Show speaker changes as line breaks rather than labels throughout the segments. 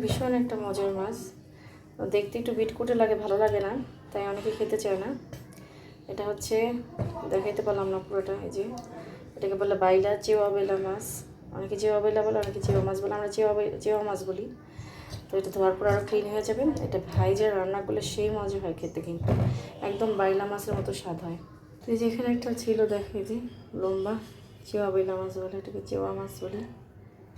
ভীষণ একটা মজার মাছ, দেখতে একটু বিটকুটে লাগে, ভালো লাগে না, তাই অনেকে খেতে চায় না। এটা হচ্ছে, দেখাইতে পারলাম না পুরোটা। এই যে এটাকে বলে বাইলা, চেওয়া বেলা মাছ। অনেকে চেওয়া বেলা বলে, অনেকে চেওয়া মাছ বলে, আমরা চেওয়া মাছ বলি। তো এটা ধোয়ার পর আরও ক্লিন হয়ে যাবে। এটা ভাইজা রান্না করলে সেই মজা হয় খেতে, কিন্তু একদম বাইলা মাছের মতো স্বাদ হয়। তো এই যে এখানে একটা ছিল, দেখে যে লম্বা, চেওয়া বেলা মাছ বলে, এটাকে চেওয়া মাছ বলি।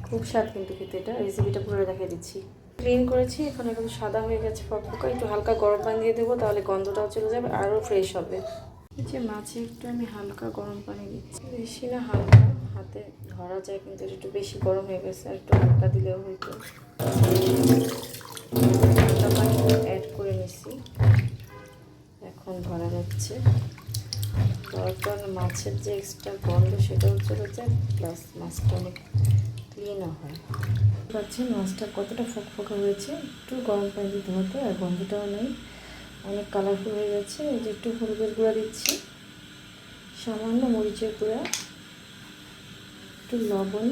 খুব স্বাদ কিন্তু খেতে। এটা রেসিপিটা পুরো দেখিয়ে দিচ্ছি। ক্লিন করেছি, এখন একদম সাদা হয়ে গেছে ফকফকা। একটু হালকা গরম পানি দিয়ে দেবো, তাহলে গন্ধটাও চলে যাবে, আরও ফ্রেশ হবে। এই যে মাছে একটু আমি হালকা গরম পানি দিচ্ছি, বেশি না, হালকা, হাতে ধরা যায়, কিন্তু এটা একটু বেশি গরম হয়ে গেছে, আর একটু হালকা দিলেও হয়তো। ঠান্ডা পানি অ্যাড করে নিচ্ছি, এখন ধরা যাচ্ছে। তারপর মাছের যে এক্সট্রা গন্ধ সেটাও চলে যায়, প্লাস মাছটা অনেক ক্লিনও হয়। পাচ্ছেন মাছটা কতটা ফকফকা হয়েছে। একটু গরম পানি দিতে হতো, আর গন্ধটাও নেই, অনেক কালারফুল হয়ে যাচ্ছে। এই যে একটু হলুদের গুঁড়া দিচ্ছি, সামান্য মরিচের গুঁড়া, একটু লবণ।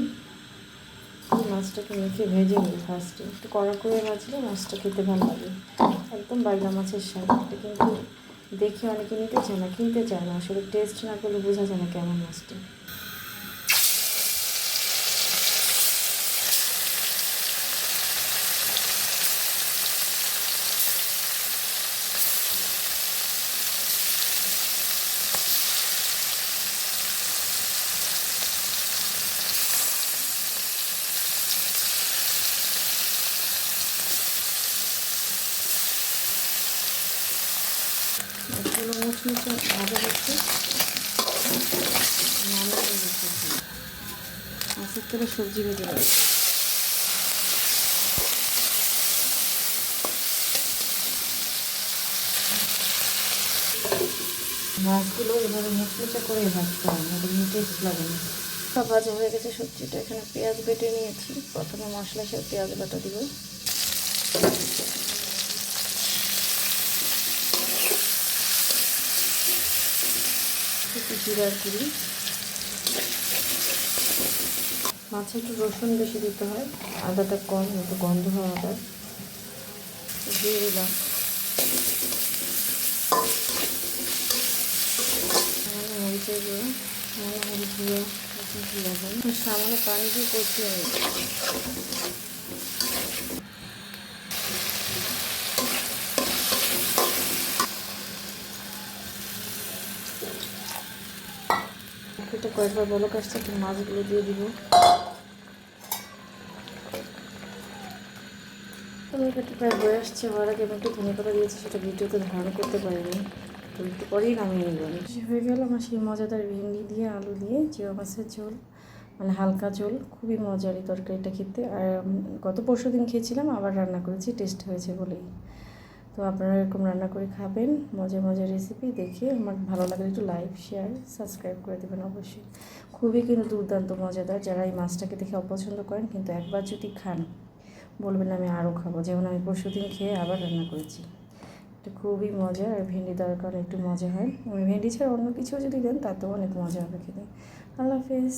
মাছটাকে মেখে ভেজে নিই ফার্স্টে, একটু কড়া করে ভাজলে মাছটা খেতে ভালো লাগে। একদম বাইলা মাছের স্বাদ। এটা কিন্তু দেখে অনেকে নিতে চায় না, কিনতে চায় না, আসলে টেস্ট না করলে বোঝা যায় না কেমন মাছটা। মাছগুলো মুচমুচে ভাজা হচ্ছে, মাছের তেলে সবজি ভেজে নেবে। মাছগুলো এভাবে মুচমুচে করে ভাজতে হবে, তাহলে টেস্ট লাগে না। সব ভাজা হয়ে গেছে সবজিটা। এখানে পেঁয়াজ বেটে নিয়েছি, প্রথমে মশলা সে পেঁয়াজ বাটা দিব। একটু জিরার গুঁড়ি, মাছে একটু রসুন বেশি দিতে হয়, আদাটা কম, একটু গন্ধ হয় আদা, দিয়ে দিলাম। মরিচের গুঁড়ো, মরিচ গুঁড়ো, লবণ, সামান্য পানি দিয়ে কষিয়ে নিই। এটা কয়েকবার বলক আসছে, একটু মাছগুলো দিয়ে দিব। তরকারিটা প্রায় হয়ে আসছে, হওয়ার আগে আমি একটু ধনে পাতা দিয়েছি, সেটা ভিডিওতে ধারণ করতে পারিনি, তো একটু পরেই নামিয়ে নিব। হয়ে গেল আমার সেই মজাদার ভেন্ডি দিয়ে আলু দিয়ে চেওয়া মাছের ঝোল, মানে হালকা ঝোল। খুবই মজার এই তরকারিটা খেতে। আর গত পরশু দিন খেয়েছিলাম, আবার রান্না করেছি, টেস্ট হয়েছে বলেই। তো আপনারা এরকম রান্না করে খাবেন, মজার মজার রেসিপি দেখে। আমার ভালো লাগলে একটু লাইক, শেয়ার, সাবস্ক্রাইব করে দেবেন অবশ্যই। খুবই কিন্তু দুর্দান্ত মজাদার। যারা এই মাছটাকে দেখে অপছন্দ করেন, কিন্তু একবার যদি খান বলবেন আমি আরও খাবো। যেমন আমি পরশুদিন খেয়ে আবার রান্না করেছি। এটা খুবই মজা, আর ভেন্ডি দেওয়ার কারণে একটু মজা হয়। ভেন্ডি ছাড়া অন্য কিছু যদি দেন তাতেও অনেক মজা হবে খেতে। আল্লাহ হাফেজ।